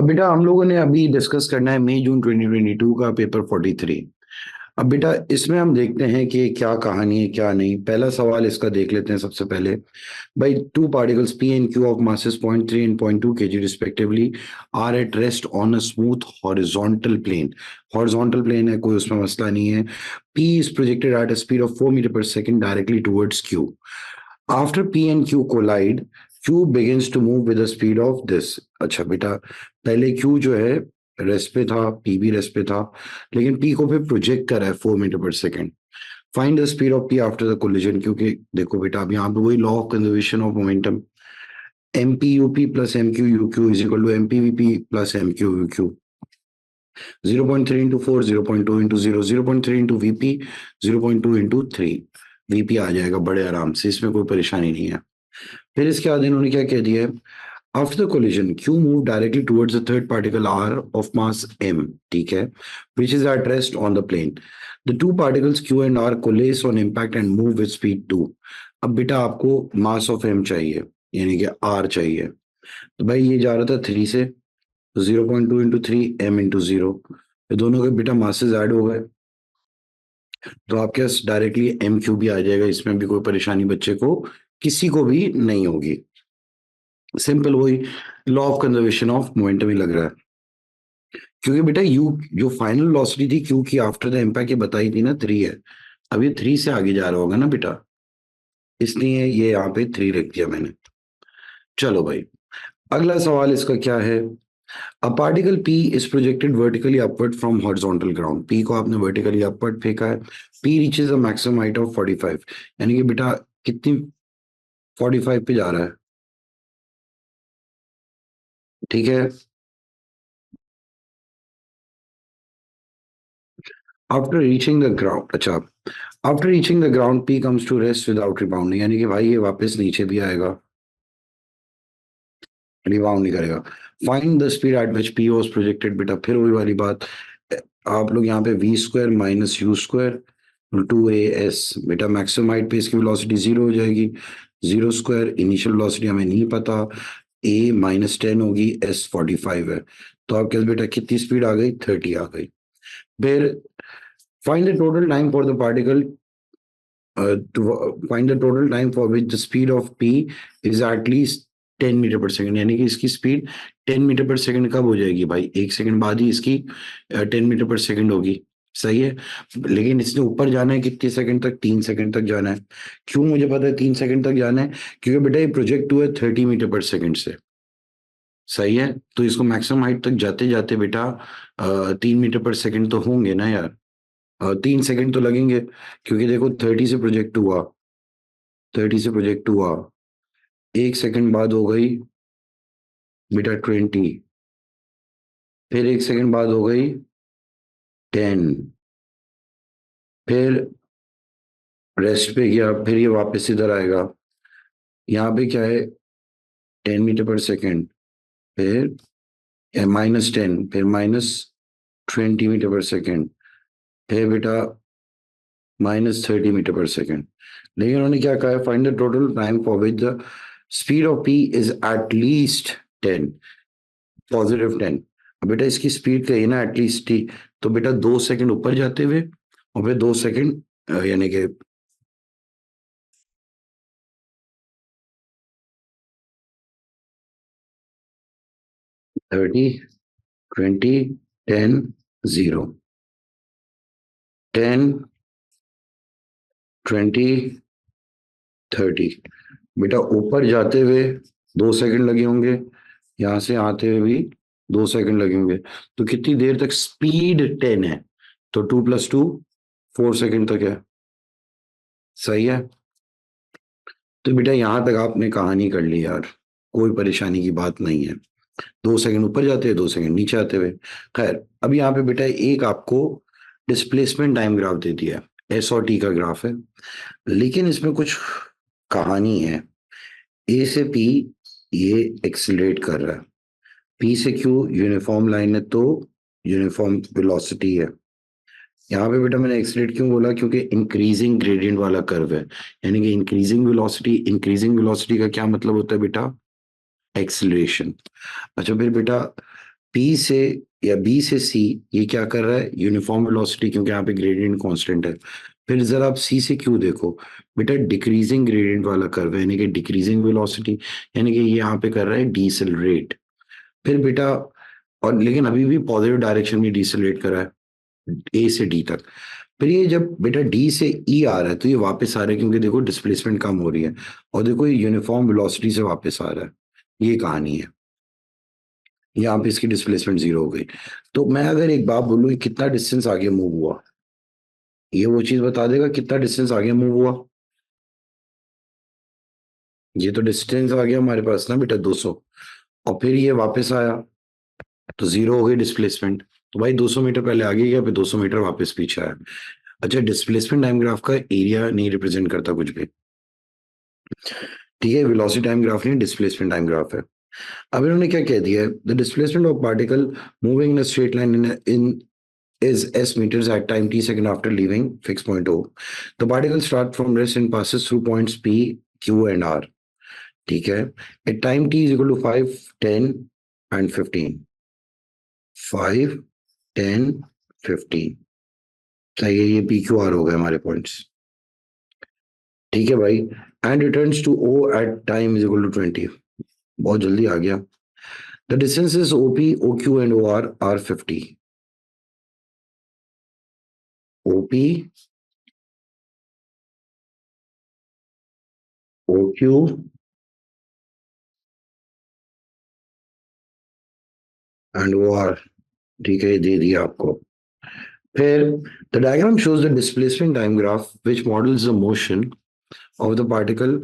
अब बेटा हम लोगों ने अभी डिस्कस करना है मई जून 2022 का पेपर 43। अब बेटा इसमें हम देखते हैं कि क्या कहानी है क्या नहीं। पहला सवाल इसका देख लेते हैं सबसे पहले। भाई two particles P and Q of masses 0.3 and 0.2 kg respectively are at rest on a smooth horizontal plane। horizontal plane है, कोई उसमें मसला नहीं है। P is projected at a speed of 4 meter per second directly towards Q। After P and Q collide, Q begins to move with the speed of this। अच्छा बेटा, पहले Q जो है रेस्ट पे था, P भी रेस्ट पे था, लेकिन P को फिर प्रोजेक्ट कर रहा है 4 metre per second. Find the speed of P after the collision. क्योंकि देखो बेटा, अब यहाँ पे वही law of conservation of momentum, m p u p plus m q u q is equal to m p v p plus m q u q. 0.3 into 4, 0.2 into 0, 0.3 into v p, 0.2 into 3। V p आ जाएगा बड़े आराम से, इसमें कोई परेशानी नहीं है। फिर इसके बाद इन्होंने क्या कह दिया है, after the collision q move directly towards the third particle r of mass m, ठीक है, which is at rest on the plane। the two particles q and r coalesce on impact and move with speed 2। अब बेटा आपको mass of m चाहिए, यानी कि r चाहिए। तो भाई ये जा रहा था 3 से, तो 0.2 इंटू 3 m इंटू 0, ये दोनों के बेटा मासेस ऐड हो गए, तो आपके पास डायरेक्टली एम क्यू भी आ जाएगा। इसमें भी कोई परेशानी बच्चे को किसी को भी नहीं होगी। सिंपल वही law of conservation of momentum ही लग रहा है। क्योंकि बेटा यू जो फाइनल वेलोसिटी थी क्यू की आफ्टर द इम्पैक्ट, ये बताई थी ना 3 है। अब ये 3 से आगे जा रहा होगा ना बेटा, इसलिए ये यहाँ पे 3 लिख दिया मैंने। चलो भाई, अगला सवाल इसका क्या है। A particle P is projected vertically upward from horizontal ground. P को आपने वर्टिकली अपवर्ड फेंका है। P reaches a maximum height of 45, यानी कि बेटा कितनी 45 पे जा रहा है, ठीक है। आफ्टर रीचिंग द ग्राउंड, अच्छा, after reaching the ground P comes to rest without rebounding, यानी कि भाई ये वापस नीचे भी आएगा, रिबाउंड नहीं करेगा। Find the speed at which P was projected. बेटा फिर वही वाली बात, आप लोग यहाँ पे v square minus u square 2as। बेटा मैक्सिमम हाइट पे इसकी वेलोसिटी 0 हो जाएगी। 0 स्क्वायर, इनिशियल वेलोसिटी हमें नहीं पता, a -10 होगी, s 45 है, तो आपके पास बेटा कितनी स्पीड आ गई, 30 आ गई। फिर find the total time for the particle, to find the total time for which the speed of P is at least 10 metre पर सेकंड, यानी कि इसकी स्पीड 10 मीटर पर सेकंड कब हो जाएगी भाई, 1 सेकंड बाद ही इसकी 10 मीटर पर सेकंड होगी। सही है, लेकिन इसने ऊपर जाना है कितने सेकंड तक, 3 सेकंड तक जाना है। क्यों मुझे पता है 3 सेकंड तक जाना है, क्योंकि बेटा ये प्रोजेक्ट हुआ है 30 मीटर पर सेकंड से। सही है, तो इसको मैक्सिमम हाइट तक जाते जाते बेटा 3 मीटर पर सेकंड तो होंगे ना यार, 3 सेकंड तो लगेंगे, क्योंकि देखो 30 से प्रोजेक्ट हुआ, 30 से प्रोजेक्ट हुआ, 1 सेकंड बाद हो गई बेटा 20, फिर 1 सेकंड बाद हो गई 10, फिर रेस्ट पे गया, फिर ये वापस इधर आएगा। यहाँ पे क्या है, 10 मीटर पर सेकंड, फिर -10, फिर -20 मीटर पर सेकंड, फिर बेटा -30 मीटर पर सेकंड। लेकिन उन्होंने क्या कहा है, find the total time for which the speed of P is at least 10, +10। अब बेटा इसकी स्पीड कही ना एटलीस्ट टी, तो बेटा 2 सेकंड ऊपर जाते हुए और फिर 2 सेकंड, यानी कि 30, 20, 10, 0, 10, 20, 30। बेटा ऊपर जाते हुए 2 सेकंड लगे होंगे, यहां से आते हुए भी 2 सेकंड लगे होंगे, तो कितनी देर तक स्पीड 10 है, तो 2 + 2 4 सेकंड तक है। सही है, तो बेटा यहां तक आपने कहानी कर ली यार, कोई परेशानी की बात नहीं है। 2 सेकंड ऊपर जाते हैं, 2 सेकंड नीचे आते हुए। खैर, अब यहाँ पे बेटा एक आपको डिस्प्लेसमेंट टाइम ग्राफ दे दिया है, एस और टी का ग्राफ है, लेकिन इसमें कुछ कहानी है। ए से पी ये एक्सिलरेट कर रहा है, पी से क्यू यूनिफॉर्म लाइन है, तो यूनिफॉर्म वेलोसिटी है। यहाँ पे बेटा मैंने एक्सिलरेट क्यों बोला, क्योंकि इंक्रीजिंग ग्रेडियंट वाला कर्व है, यानी कि इंक्रीजिंग वेलोसिटी। इंक्रीजिंग वेलोसिटी का क्या मतलब होता है बेटा, एक्सिलरेशन। अच्छा फिर बेटा पी से या बी से सी, ये क्या कर रहा है, यूनिफॉर्म वेलोसिटी, क्योंकि यहाँ पे ग्रेडियंट कांस्टेंट है। फिर जरा आप सी से क्यू देखो, बेटा डिक्रीजिंग ग्रेडियंट वाला कर्व है, यानी कि डिक्रीजिंग वेलोसिटी, यानी कि ये यहाँ पे कर रहा है डीसेलरेट। फिर बेटा, और लेकिन अभी भी पॉजिटिव डायरेक्शन में डीसेलरेट कर रहा है ए से डी तक। फिर ये जब बेटा डी से ई आ रहा है तो ये वापस आ रहा है, क्योंकि देखो डिस्प्लेसमेंट कम हो रही है, और देखो ये यूनिफॉर्म वेलोसिटी से वापस आ रहा है। ये कहानी है, यहाँ पे इसकी डिस्प्लेसमेंट जीरो हो गई। तो मैं अगर एक बात बोलूँ, कितना डिस्टेंस आगे मूव हुआ, ये वो चीज बता देगा कितना डिस्टेंस आगे मूव हुआ। ये तो डिस्टेंस आ गया हमारे पास ना बेटा 200, और फिर ये वापस आया तो जीरो हो गई डिस्प्लेसमेंट। तो भाई 200 मीटर पहले आगे गया, फिर 200 मीटर वापस पीछे आया। अच्छा, डिस्प्लेसमेंट टाइम ग्राफ का एरिया नहीं रिप्रेजेंट करता कुछ भी, ठीक है, वेलोसिटी टाइम ग्राफ नहीं, डिस्प्लेसमेंट टाइम ग्राफ है। अब इन्होंने क्या कह दिया है, the displacement of particle moving in a straight line in is s meters at time t second after leaving fixed point O. The particle starts from rest and passes through points P, Q and R. ठीक है, at time t is equal to 5, 10 and 15. 5, 10, 15, सही है, ये P Q R हो गए हमारे points. ठीक है भाई, and returns to O at time is equal to 20। बहुत जल्दी आ गया। The distances OP, O Q and O R R 50। OP, O Q and O R, ठीक है, ये दे दिया आपको। फिर the diagram shows the displacement time graph which models the motion of the particle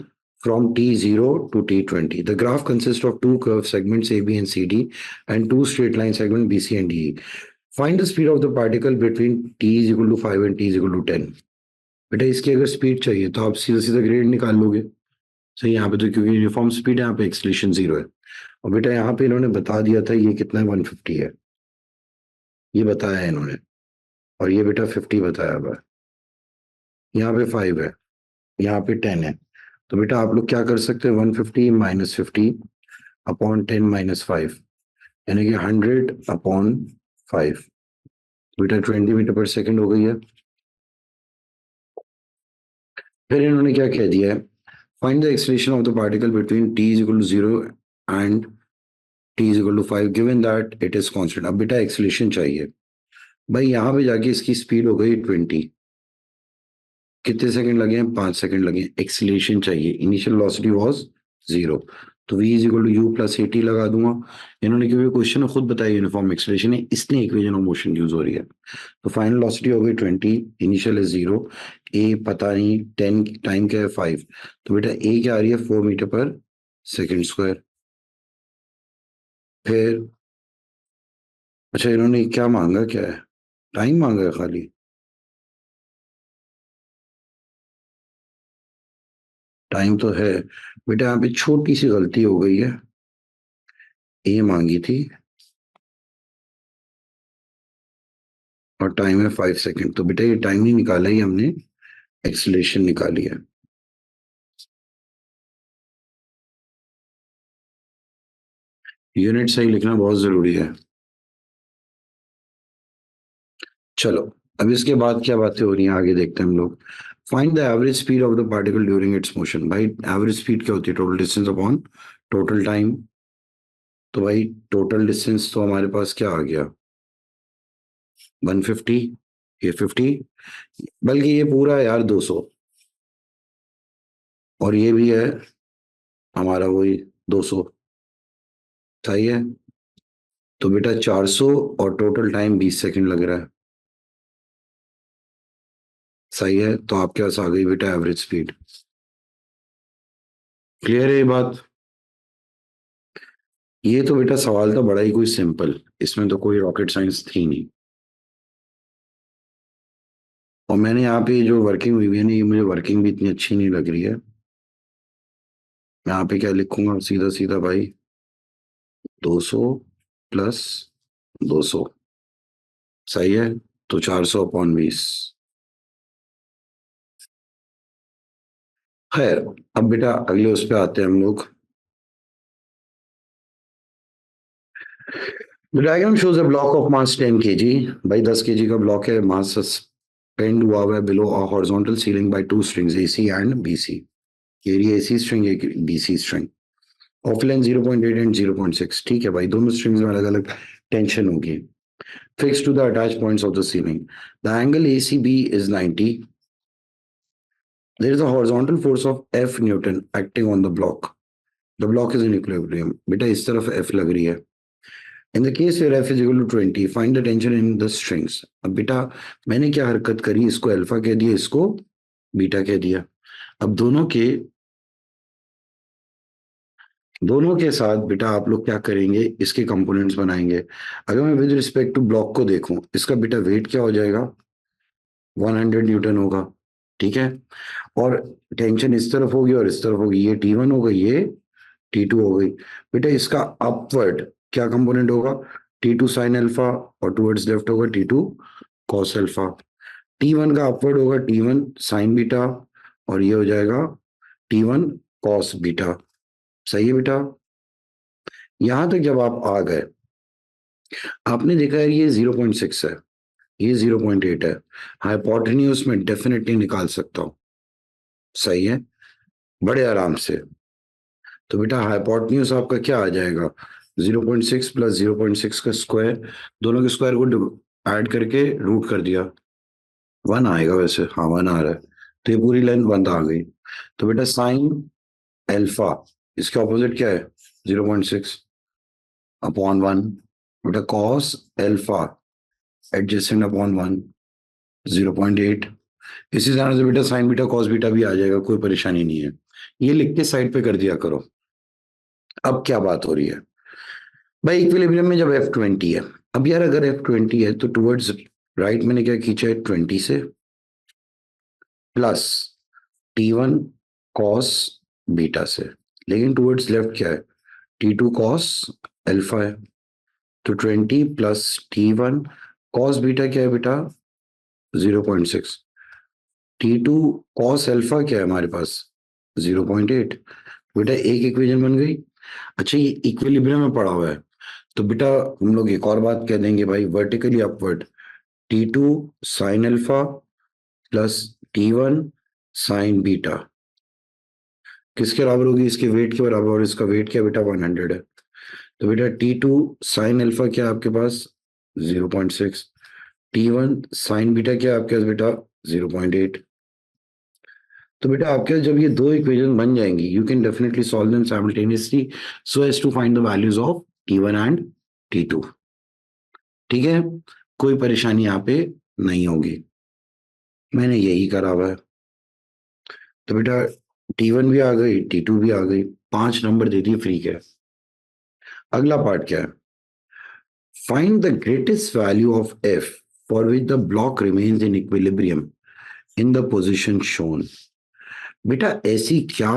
from t0 to t20. The graph consists of two curved segments AB and CD and two straight line segments BC and DE. Find the speed of the particle between t is equal to 5 and t is equal to 10. बेटा इसकी अगर speed चाहिए तो आप सीधा सीधा grade निकाल लोगे। सही, यहाँ पे तो क्योंकि यूनिफॉर्म स्पीड है, यहाँ पे एक्सलेशन जीरो है। और बेटा यहाँ पे इन्होंने बता दिया था ये कितना है, 150 है, ये बताया है इन्होंने। और ये बेटा 50 बताया हुआ है, यहाँ पे 5 है, यहाँ पे 10 है। तो बेटा आप लोग क्या कर सकते हैं, 150 माइनस 50 अपॉन 10 माइनस 5, यानी कि 100 अपॉन 5। बेटा 20 मीटर पर सेकंड हो गई है। फिर इन्होंने क्या कह दिया है, find the acceleration of the particle between t is equal to 0 and t is equal to 5 given that it is constant. अब बेटा एक्सलेशन चाहिए। भाई यहाँ पे जाके इसकी स्पीड हो गई 20, कितने सेकंड लगे हैं, 5 सेकंड लगे हैं। एक्सीलरेशन चाहिए, इनिशियल वेलोसिटी वाज 0, तो v is equal to u plus a t लगा दूंगा। इन्होंने क्योंकि क्वेश्चन में खुद बताया यूनिफॉर्म एक्सीलरेशन है, इसलिए इक्वेशन ऑफ मोशन यूज हो रही है। तो फाइनल वेलोसिटी हो गई 20, इनिशियल है 0, ए पता नहीं, 10 टाइम क्या है 5, तो बेटा ए क्या आ रही है 4 मीटर पर सेकंड स्क्वायर। फिर अच्छा, इन्होंने क्या मांगा, क्या है, टाइम मांगा है खाली। टाइम तो है बेटा, यहाँ पे छोटी सी गलती हो गई है, ए मांगी थी और टाइम है 5 सेकंड, तो बेटा ये टाइम नहीं निकाला ही हमने, एक्सीलरेशन निकाली है। यूनिट सही लिखना बहुत जरूरी है। चलो, अब इसके बाद क्या बातें हो रही हैं आगे देखते हैं हम लोग। Find the average speed of the particle during its motion. भाई एवरेज स्पीड क्या होती है, total distance upon total time. तो भाई टोटल डिस्टेंस तो हमारे पास क्या आ गया, 150, ये 50, बल्कि ये पूरा है यार 200, और ये भी है हमारा वही 200, सही है। तो बेटा 400 और टोटल टाइम 20 सेकंड लग रहा है, सही है। तो आपके पास आ गई बेटा एवरेज स्पीड। क्लियर है ये बात। ये तो बेटा सवाल था बड़ा ही कोई सिंपल, इसमें तो कोई रॉकेट साइंस थी नहीं। और मैंने यहाँ पे जो वर्किंग हुई है ना, ये मुझे वर्किंग भी इतनी अच्छी नहीं लग रही है। मैं यहाँ पे क्या लिखूंगा, सीधा सीधा भाई 200 प्लस 200, सही है। तो 400/20। खैर, अब बेटा अगले उस पे आते हैं हम लोग। The diagram shows a block of mass 10 kg. भाई 10 kg का ब्लॉक है, मास सस्पेंड हुआ हुआ है below a horizontal ceiling by two strings AC and BC. ये रही AC स्ट्रिंग, एक BC string, of length 0.8 and 0.6. ठीक है भाई, दोनों स्ट्रिंग्स में अलग अलग टेंशन होगी. Fixed to the attached points of the ceiling. The angle ACB is 90. There is a horizontal force of F Newton acting on the block. The block is in equilibrium. बेटा इस तरफ F लग रही है. In the case where F is equal to 20, find the tension in the strings. अब बेटा मैंने क्या हरकत करी, इसको अल्फा कह दिया, इसको बीटा कह दिया. अब दोनों के साथ बेटा आप लोग क्या करेंगे, इसके कंपोनेंट्स बनाएंगे. अगर मैं विद रिस्पेक्ट टू ब्लॉक को देखूं, इसका बेटा वेट क्या हो जाएगा, 100 न्यूटन होगा. ठीक है, और टेंशन इस तरफ होगी और इस तरफ होगी, ये T1 हो गई, ये T2 हो गई. बेटा इसका अपवर्ड क्या कंपोनेंट होगा, T2 साइन अल्फा, और टुवर्ड्स लेफ्ट होगा T2 कॉस अल्फा. T1 का अपवर्ड होगा T1 साइन बीटा, और ये हो जाएगा T1 कॉस बीटा. सही है बेटा. यहां तक जब आप आ गए, आपने देखा है ये 0.6 है, ये 0.8 है. हाइपोटेन्यूज में डेफिनेटली निकाल सकता हूं. सही है, बड़े आराम से. तो बेटा हाइपोटेन्यूज आपका क्या आ जाएगा, 0.6 प्लस 0.6 का स्क्वायर, दोनों के स्क्वायर को ऐड करके रूट कर दिया, 1 आएगा. वैसे हाँ 1 आ रहा है, तो ये पूरी लेंथ 1 आ गई. तो बेटा साइन एल्फा, इसके ऑपोजिट क्या है, 0.6 अपॉन 1. बेटा कॉस एल्फा एडजेसेंट अपॉन 1, 0.8. इसी तरह से बेटा साइन बीटा कॉस बीटा भी आ जाएगा, कोई परेशानी नहीं है. ये लिख के साइड पे कर दिया करो. अब क्या बात हो रही है भाई, इक्विलिब्रियम में जब F20 है. अब यार अगर F20 है तो टुवर्ड्स राइट मैंने क्या खींचा है, 20 से प्लस T1 कॉस बीटा से. लेकिन टुवर्ड्स लेफ्ट क्या है, T2 कॉस अल्फा है. तो 20 प्लस T1 कॉस बीटा क्या है बेटा, 0.6. T2 कॉस अल्फा क्या है हमारे पास, 0.8. बेटा एक इक्वेशन बन गई. अच्छा ये इक्विलिब्रियम में पड़ा हुआ है, तो बेटा हम लोग एक और बात कह देंगे भाई, vertically upward T2 sine alpha plus T1 sign beta किसके बराबर होगी, इसके वेट के बराबर, और इसका वेट क्या बेटा 100 है. तो बेटा T2 साइन अल्फा क्या है आपके पास, 0.6. T1 साइन बीटा क्या है आपके पास बेटा, 0.8. तो बेटा आपके जब ये दो इक्वेशन बन जाएंगी, you can definitely solve them simultaneously so as to find the values of T1 and T2. ठीक है, कोई परेशानी यहाँ पे नहीं होगी. मैंने यही करा हुआ है. तो बेटा T1 भी आ गई, T2 भी आ गई, 5 नंबर दे दिए फ्री के. अगला पार्ट क्या है, find the greatest value of F for which the block remains in equilibrium in the position shown. बेटा ऐसी क्या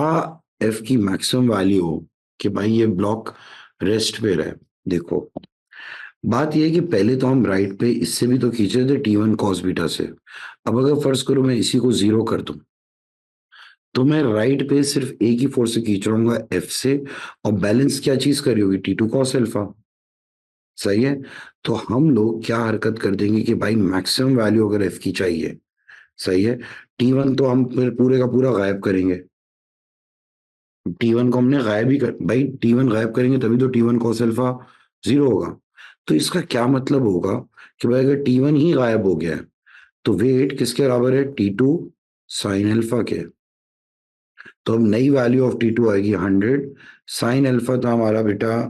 F की मैक्सिमम वैल्यू हो कि भाई ये ब्लॉक रेस्ट पे रहे. देखो बात ये है कि पहले तो हम राइट पे इससे भी तो खींचे थे T1 कॉस बीटा से. अब अगर फर्ज करो मैं इसी को 0 कर दूं, तो मैं राइट पे सिर्फ एक ही फोर्स से खींच रहा हूँ F से, और बैलेंस क्या चीज करी होगी, T2 कॉस अल्फा. सही है, तो हम लोग क्या हरकत कर देंगे कि भाई मैक्सिमम वैल्यू अगर F की चाहिए, सही है, T1 तो हम फिर पूरे का पूरा गायब करेंगे. T1 को हमने गायब ही कर, भाई T1 गायब करेंगे तभी तो T1 कॉस अल्फा 0 होगा. तो इसका क्या मतलब होगा कि भाई अगर T1 ही गायब हो गया है, तो वेट किसके बराबर है, T2 साइन अल्फा के. तो अब नई वैल्यू ऑफ T2 आएगी 100. साइन अल्फा था हमारा बेटा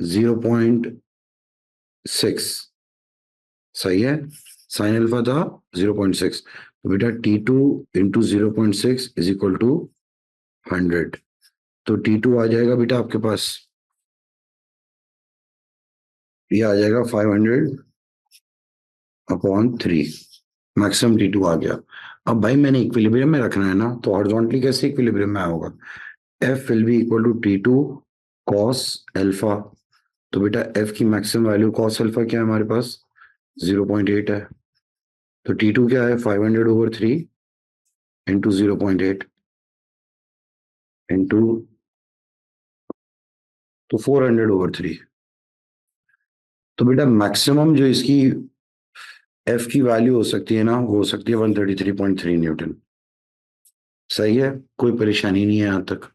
0.6. सही है, साइन अल्फा था 0.6. तो बेटा T2 into 0.6 is equal to 100. तो T2 आ जाएगा बेटा आपके पास, ये आ जाएगा 500 अपॉन 3. मैक्सिमम T2 आ गया. अब भाई मैंने इक्विलिब्रियम में रखना है ना, तो हॉरिजॉन्टली कैसे इक्विलिब्रियम में होगा, F will be equal to T2 cos alpha. तो बेटा F की मैक्सिमम वैल्यू कॉस अल्फा क्या है हमारे पास, 0.8 है. तो T2 क्या है, 500/3 इंटू 0.8 इंटू, तो 400/3. तो बेटा मैक्सिमम जो इसकी एफ की वैल्यू हो सकती है ना, वो हो सकती है 133.3 न्यूटन। सही है, कोई परेशानी नहीं है यहां तक।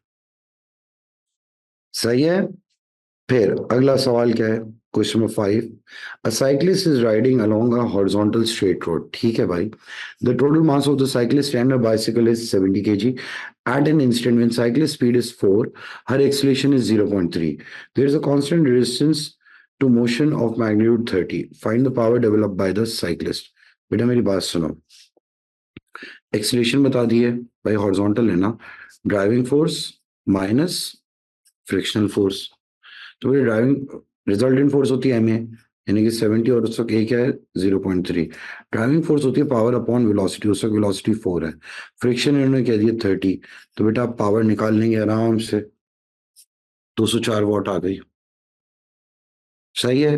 सही है। फिर अगला सवाल क्या है, question number 5। A cyclist is riding along a horizontal straight road. ठीक है भाई। The total mass of the cyclist and a bicycle is 70 kg at an instant when cyclist speed is 4, her acceleration is 0.3. There is a constant resistance to motion of magnitude 30. Find the power developed by the cyclist. बेटा मेरी बात सुनो, acceleration बता दिए भाई, horizontal है ना, driving force minus frictional force. तो ये ड्राइविंग रिजल्टेंट फोर्स होती है एम ए, यानी कि 70, और उस वक्त ए क्या है 0.3। ड्राइविंग फोर्स होती है पावर अपॉन वेलोसिटी, उस वक्त वेलोसिटी 4 है, फ्रिक्शन इन्होंने कह दिया 30। तो बेटा आप पावर निकाल लेंगे आराम से, 204 वॉट आ गई। सही है।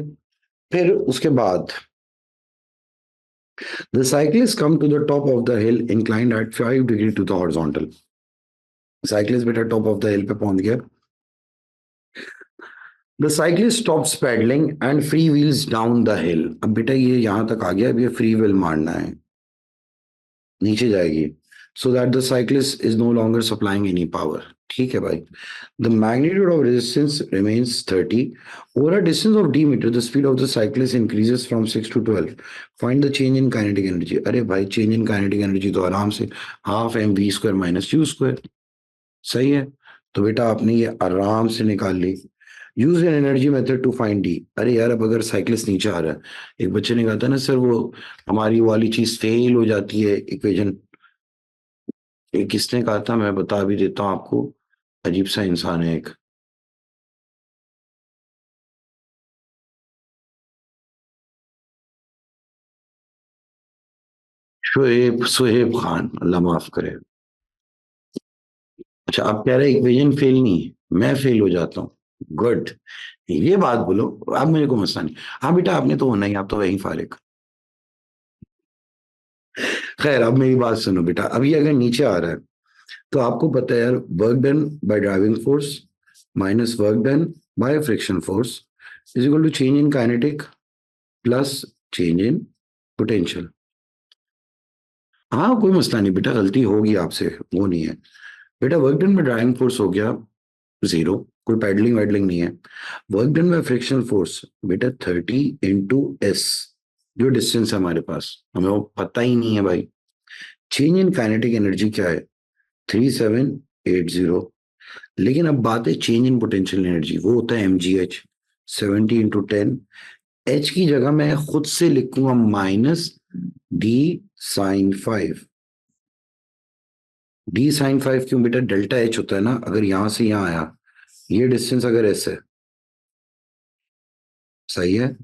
फिर उसके बाद the cyclist come to the top of the hill inclined at 5 degree to the horizontal. Cyclist बेटा टॉप ऑफ द हिल पे पहुंच गया। The cyclist stops pedalling and free wheels down the hill. अब बेटा ये यहां तक आ गया, अब ये फ्री व्हील मारना है, नीचे जाएगी, so that the cyclist is no longer supplying any power. ठीक है भाई। The magnitude of resistance remains 30। Over a distance of d metre the speed of the cyclist increases from 6 to 12। Find the change in kinetic energy. अरे भाई change in kinetic energy तो आराम से half m v square minus u square. सही है। तो बेटा आपने ये आराम से निकाल ली। Use an energy method to find d. अरे यार अब अगर साइक्लिस्ट नीचे आ रहा है, एक बच्चे ने कहा था ना सर वो हमारी वाली चीज फेल हो जाती है इक्वेशन, किसने कहा था, मैं बता भी देता हूँ आपको, अजीब सा इंसान है एक, शोएब सोहेब खान, अल्लाह माफ करे। अच्छा आप कह रहे इक्वेशन फेल नहीं है, मैं फेल हो जाता हूँ। गुड, ये बात बोलो, आप मेरे को मसला नहीं। हाँ बेटा आपने तो होना ही, आप तो वही फारिग। खैर अब मेरी बात सुनो बेटा, अभी अगर नीचे आ रहा है तो आपको पता है यार, work done by driving force minus work done by friction force is equal to change in kinetic plus change in potential. हाँ कोई मसला नहीं बेटा, गलती होगी आपसे, वो नहीं है। बेटा work done by driving force हो गया 0, कोई पैडलिंग वैडलिंग नहीं है। Work done by friction force बेटा 30 × s, जो डिस्टेंस है हमारे पास, हमें वो पता ही नहीं है भाई। चेंज इन काइनेटिक एनर्जी क्या है 3780। लेकिन अब बात है चेंज इन पोटेंशियल एनर्जी, वो होता है mgh, 70 × 10। h की जगह मैं खुद से लिखूंगा minus d sin 5। d sin 5 क्यों बेटा, डेल्टा h होता है ना, अगर यहां से यहां आया, ये डिस्टेंस अगर s है, सही है,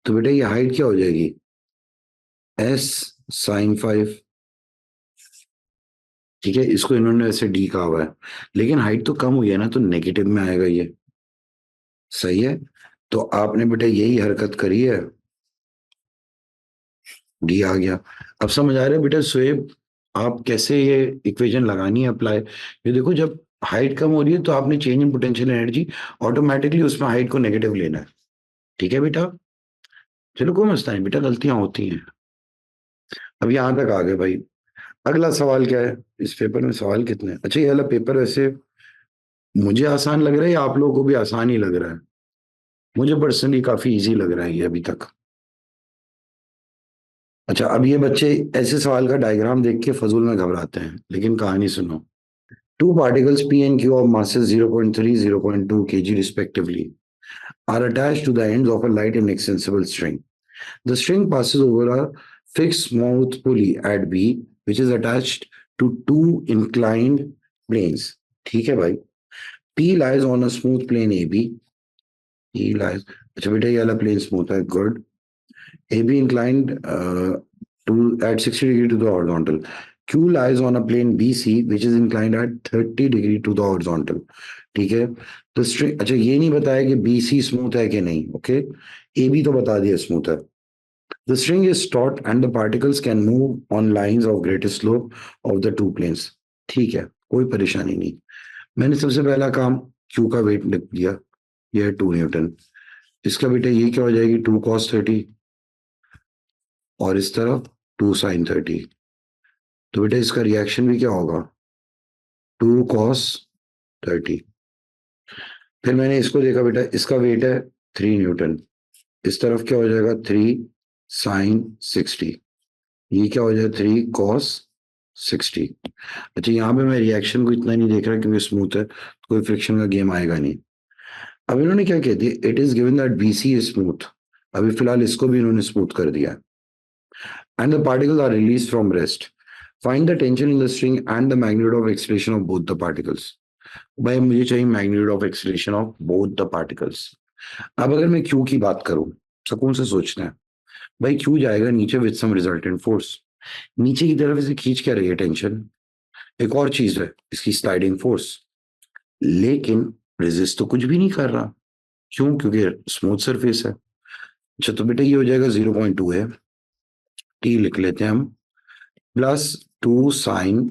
तो बेटा ये हाइट क्या हो जाएगी s sin 5। ठीक है, इसको इन्होंने वैसे d कहा हुआ है, लेकिन हाइट तो कम हुई है ना, तो नेगेटिव में आएगा ये। सही है। तो आपने बेटा यही हरकत करी है, डी आ गया। अब समझ आ रहा है बेटा सुहेब, आप कैसे ये इक्वेशन लगानी है अप्लाई। ये देखो जब हाइट कम हो रही है तो आपने change in potential energy automatically उसमें हाइट को नेगेटिव लेना है। ठीक है बेटा, चलो कोई मसला नहीं बेटा, गलतियां होती हैं। अब यहां तक आ गए भाई। अगला सवाल क्या है, इस पेपर में सवाल कितने हैं? अच्छा ये वाला पेपर वैसे मुझे आसान लग रहा है या आप लोगों को भी आसान ही लग रहा है? मुझे पर्सनली काफी इजी लग रहा है ये अभी तक। अच्छा अब ये बच्चे ऐसे सवाल का डायग्राम देख के फजूल में घबराते हैं, लेकिन कहानी सुनो। Two particles P and Q of masses 0.3, 0.2 kg respectively are attached to the ends of a light and extensible string. The string passes over a fixed smooth pulley at B, which is attached to two inclined planes. ठीक है भाई। P lies on a smooth plane AB. P lies, अच्छा बेटा ये वाला plane smooth है, good. AB inclined to at 60 degree to the horizontal. Q lies on a plane BC which is inclined at 30 degree to the horizontal. ठीक है। तो string, अच्छा ये नहीं बताया कि BC स्मूथ है कि नहीं, ओके। AB तो बता दिया स्मूथ है। The string is taut and the particles can move on lines of greatest slope of the two planes. ठीक है, कोई परेशानी नहीं। मैंने सबसे पहला काम Q का वेट लिख दिया, यह 2 न्यूटन। इसका बेटा ये क्या हो जाएगी 2 cos 30, और इस तरफ 2 sin 30। तो बेटा इसका रिएक्शन भी क्या होगा 2 cos 30। फिर मैंने इसको देखा बेटा, इसका वेट है 3 न्यूटन, इस तरफ क्या हो जाएगा 3 sin 60। ये क्या हो जाएगा 3 cos 60। अच्छा यहाँ पे मैं रिएक्शन को इतना नहीं देख रहा क्योंकि स्मूथ है, तो कोई फ्रिक्शन का गेम आएगा नहीं। अब इन्होंने क्या कह दिया, it is given that BC is smooth. अभी फिलहाल इसको भी इन्होंने स्मूथ कर दिया, and the particles are release from rest. Find the tension in the string and the magnitude of acceleration of both the particles. भाई मुझे चाहिए magnitude of acceleration of both the particles. अब अगर मैं क्यू की बात करूं, सुकून से सोचना है, भाई क्यू जाएगा नीचे विद सम रिजल्टेंट फोर्स, नीचे की तरफ इसे खींच क्या रही है टेंशन। एक और चीज है इसकी स्लाइडिंग फोर्स, लेकिन रेजिस्ट तो कुछ भी नहीं कर रहा। क्यों? क्योंकि स्मूथ सरफेस है। अच्छा तो बेटा ये हो जाएगा 0.2 है, टी लिख लेते हैं हम, प्लस 2 sin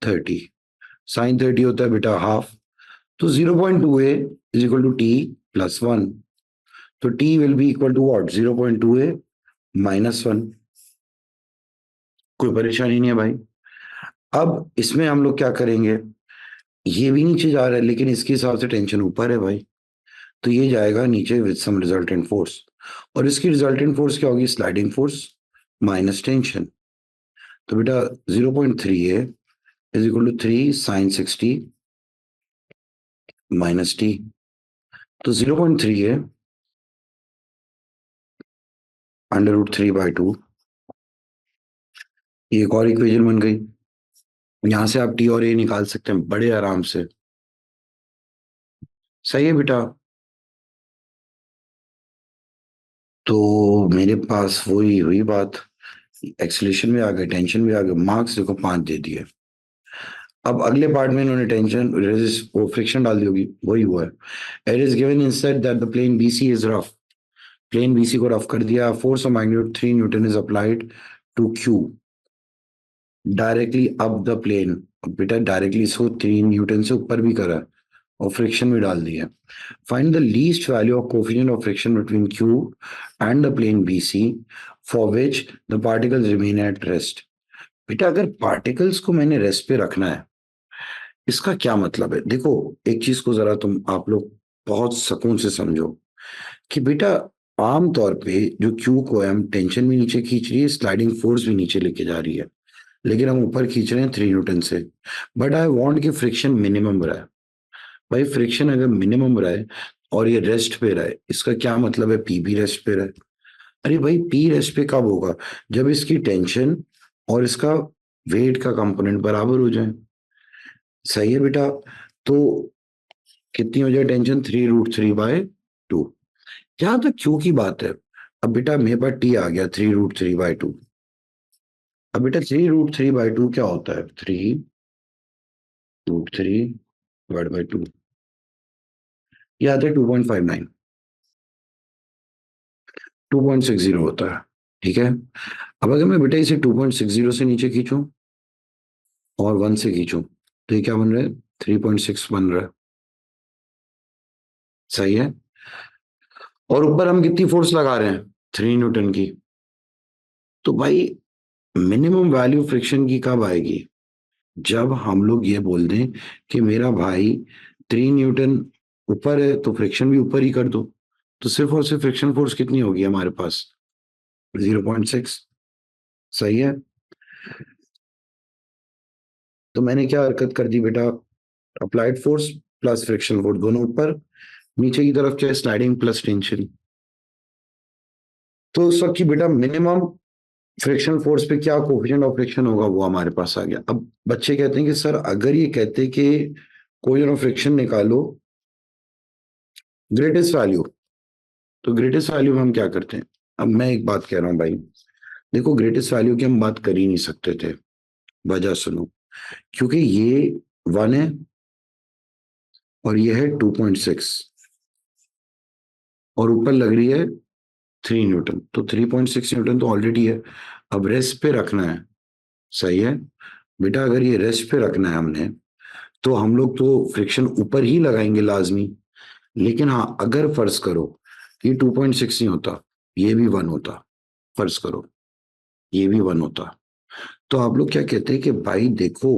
30। sin 30 होता है बेटा हाफ, तो 0.2 a is equal to t plus 1। तो t will be equal to what 0.2 a minus 1। कोई परेशानी नहीं है भाई। अब इसमें हम लोग क्या करेंगे, ये भी नीचे जा रहा है लेकिन इसके हिसाब से टेंशन ऊपर है भाई, तो ये जाएगा नीचे विद सम रिजल्टेंट फोर्स, और इसकी रिजल्टेंट फोर्स क्या होगी स्लाइडिंग फोर्स माइनस टेंशन। तो बेटा 0.3 है is equal to 3 sin 60 minus T. तो 0.3 है √3/2। ये एक और इक्वेशन बन गई, यहां से आप टी और ए निकाल सकते हैं बड़े आराम से। सही है बेटा। तो मेरे पास वही हुई बात, एक्सीलरेशन भी आ गए, टेंशन भी आ गए, मार्क्स देखो 5 दे दिए। अब अगले पार्ट में इन्होंने टेंशन रेजिस्ट वो फ्रिक्शन डाल दी होगी, वही हुआ है। It is given instead that the plane BC is rough. Plane BC को रफ कर दिया, force of magnitude 3 newton is applied to Q directly up the plane. बेटा डायरेक्टली इसको 3 न्यूटन से ऊपर भी करा और फ्रिक्शन भी डाल दिया। Find the least value of coefficient of friction between Q and the plane BC for which the particles remain at rest. बेटा अगर पार्टिकल्स को मैंने रेस्ट पे रखना है, इसका क्या मतलब है, देखो एक चीज को जरा तुम आप लोग बहुत सुकून से समझो कि बेटा आम तौर पे जो क्यू को है हम टेंशन भी नीचे खींच रही है, स्लाइडिंग फोर्स भी नीचे लेके जा रही है, लेकिन हम ऊपर खींच रहे हैं 3 न्यूटन से। बट आई वांट कि फ्रिक्शन मिनिमम रहे। भाई फ्रिक्शन अगर मिनिमम रहे और ये रेस्ट पे रहे, इसका क्या मतलब है पी भी रेस्ट पे रहे। अरे भाई पी रेस्ट पे कब होगा, जब इसकी टेंशन और इसका वेट का कंपोनेंट बराबर हो जाए। सही है बेटा। तो कितनी हो जाए टेंशन 3√3/2। जहां तक क्यू की बात है, अब बेटा मेरे पास टी आ गया 3√3/2। अब बेटा 3√3/2 क्या होता है 3√3/2, ये आता है 2.59, 2.60 होता है। ठीक है। अब अगर मैं बेटा इसे 2.60 से नीचे खींचूं और 1 से खींचूं, तो ये क्या बन रहा है 3.6 बन रहा है। सही है। और ऊपर हम कितनी फोर्स लगा रहे हैं 3 न्यूटन की। तो भाई मिनिमम वैल्यू फ्रिक्शन की कब आएगी, जब हम लोग ये बोल दें कि मेरा भाई 3 न्यूटन ऊपर है तो फ्रिक्शन भी ऊपर ही कर दो। तो सिर्फ और सिर्फ फ्रिक्शन फोर्स कितनी होगी हमारे पास 0.6। सही है। तो मैंने क्या हरकत कर दी बेटा, applied force plus friction force दोनों ऊपर, नीचे की तरफ क्या स्लाइडिंग प्लस टेंशन। तो उस वक्त की बेटा मिनिमम फ्रिक्शन फोर्स पे क्या कोफिशिएंट ऑफ फ्रिक्शन होगा वो हमारे पास आ गया। अब बच्चे कहते हैं कि सर अगर ये कहते कि कोएफिशिएंट ऑफ फ्रिक्शन निकालो ग्रेटेस्ट वैल्यू, तो ग्रेटेस्ट वैल्यू में हम क्या करते हैं। अब मैं एक बात कह रहा हूँ भाई, देखो ग्रेटेस्ट वैल्यू की हम बात कर ही नहीं सकते थे, वजह सुनो, क्योंकि ये 1 है और ये है 2.6 और ऊपर लग रही है 3 न्यूटन, तो 3.6 न्यूटन तो ऑलरेडी है। अब रेस्ट पे रखना है। सही है बेटा, अगर ये रेस्ट पे रखना है हमने, तो हम लोग तो फ्रिक्शन ऊपर ही लगाएंगे लाजमी। लेकिन हाँ अगर फर्ज करो ये 2.6 नहीं होता, ये भी 1 होता, फर्ज करो ये भी 1 होता। तो आप लोग क्या कहते हैं कि भाई देखो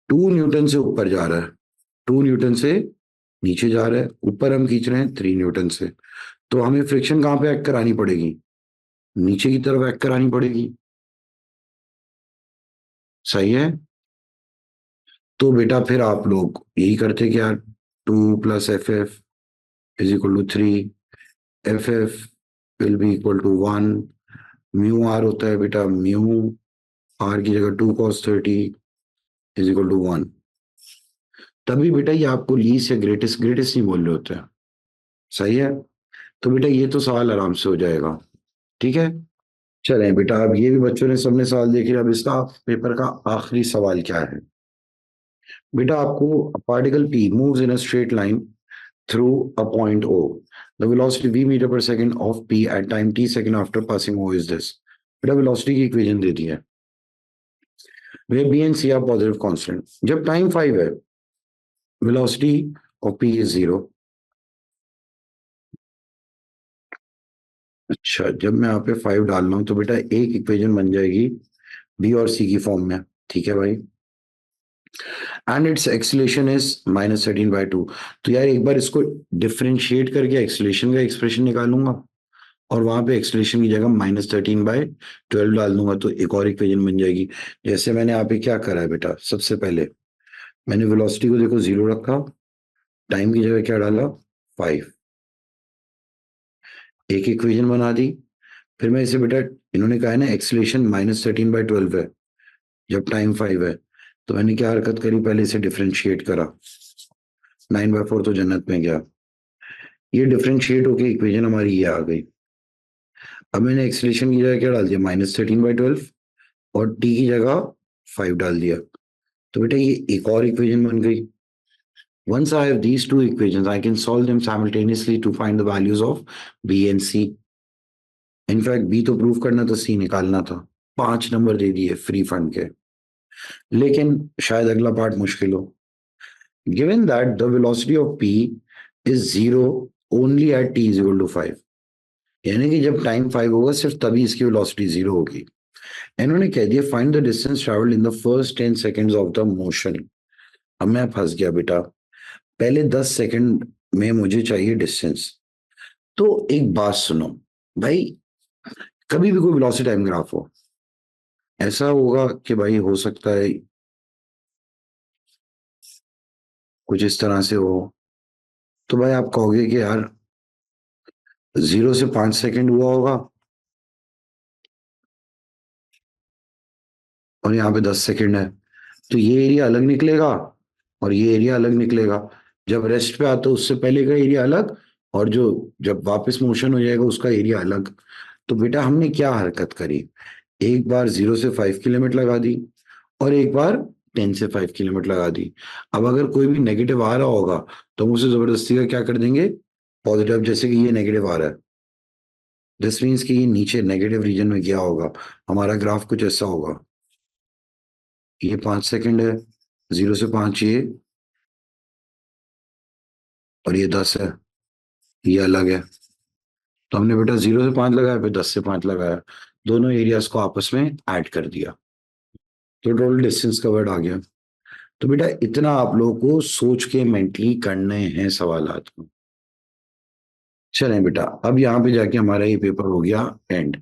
2 न्यूटन से ऊपर जा रहा है, 2 न्यूटन से नीचे जा रहा है, ऊपर हम खींच रहे हैं 3 न्यूटन से, तो हमें फ्रिक्शन कहाँ पे एक्ट करानी पड़ेगी, नीचे की तरफ एक्ट करानी पड़ेगी। सही है। तो बेटा फिर आप लोग यही करते कि यार 2 + F F = 3, F will be equal to 1, mu R होता है बेटा, म्यू आर की जगह 2 cos 30 = 1। तभी बेटा ये आपको लीस्ट या ग्रेटेस्ट, ग्रेटेस्ट नहीं बोल रहे होते हैं। सही है। तो बेटा ये तो सवाल आराम से हो जाएगा। ठीक है। चलें बेटा, अब ये भी बच्चों ने सबने सवाल देख लिया। अब इसका पेपर का आखिरी सवाल क्या है बेटा, आपको particle P moves in a straight line through a point O. The velocity v meter per second of p at time t second after passing O is this. बेटा वेलोसिटी की इक्वेशन दे दी है, where b and c are positive constant. जब time 5 है, velocity of P is 0। अच्छा, जब मैं यहाँ पे 5 डाल रहा हूँ तो बेटा एक इक्वेशन बन जाएगी बी और सी की फॉर्म में। ठीक है भाई। And it's acceleration is -13/2। तो यार एक बार इसको डिफरेंशिएट करके एक्सीलरेशन का एक्सप्रेशन निकालूंगा और वहां पे एक्सलेशन की जगह -13/12 डाल दूंगा, तो एक और इक्वेशन बन जाएगी। जैसे मैंने यहाँ पे क्या करा है बेटा, सबसे पहले मैंने वेलोसिटी को देखो 0 रखा, टाइम की जगह क्या डाला 5, एक इक्वेशन बना दी। फिर मैं इसे बेटा, इन्होंने कहा है ना एक्सलेशन -13/12 है जब टाइम 5 है, तो मैंने क्या हरकत करी, पहले इसे डिफ्रेंशिएट करा, 9/4 तो जन्नत में गया। ये डिफ्रेंशिएट होके इक्वेशन हमारी ये आ गई। अब मैंने एक्सलेशन की जगह क्या डाल दिया, -13/12, और टी की जगह 5 डाल दिया, तो बेटा ये एक और इक्वेशन बन गई। Once I have these two equations, I can solve them simultaneously to find the values of B and C. In fact, B तो प्रूव करना था, C निकालना था। 5 नंबर दे दिए फ्री फंड के। लेकिन शायद अगला पार्ट मुश्किल हो। Given that the velocity of P is 0 only at t is equal to 5, यानी कि जब टाइम 5 होगा सिर्फ तभी इसकी वेलोसिटी 0 होगी। इन्होंने कह दिया find the distance travelled in the first 10 seconds of the motion. अब मैं फंस गया बेटा, पहले 10 सेकंड में मुझे चाहिए डिस्टेंस। तो एक बात सुनो भाई, कभी भी कोई वेलोसिटी टाइम ग्राफ हो, ऐसा होगा कि भाई हो सकता है कुछ इस तरह से हो, तो भाई आप कहोगे कि यार 0 से 5 सेकंड हुआ होगा और यहाँ पे 10 सेकंड है, तो ये एरिया अलग निकलेगा और ये एरिया अलग निकलेगा। जब रेस्ट पे आते उससे पहले का एरिया अलग, और जो जब वापस मोशन हो जाएगा उसका एरिया अलग। तो बेटा हमने क्या हरकत करी, एक बार 0 से 5 की लिमिट लगा दी और एक बार 10 से 5 की लिमिट लगा दी। अब अगर कोई भी नेगेटिव आ रहा होगा तो हम उसे जबरदस्ती का क्या कर देंगे, पॉजिटिव। जैसे कि ये नेगेटिव आ रहा है, दिस मीन्स कि ये नीचे नेगेटिव रीजन में गया होगा, हमारा ग्राफ कुछ ऐसा होगा। ये 5 सेकंड है, 0 से 5 ये, और ये 10 है, ये अलग है। तो हमने बेटा 0 से 5 लगाया, फिर 10 से 5 लगाया, दोनों एरियाज को आपस में ऐड कर दिया, तो टोटल डिस्टेंस कवर्ड आ गया। तो बेटा इतना आप लोगों को सोच के मेंटली करने हैं सवालात को। चलें बेटा, अब यहाँ पे जाके हमारा ये पेपर हो गया एंड।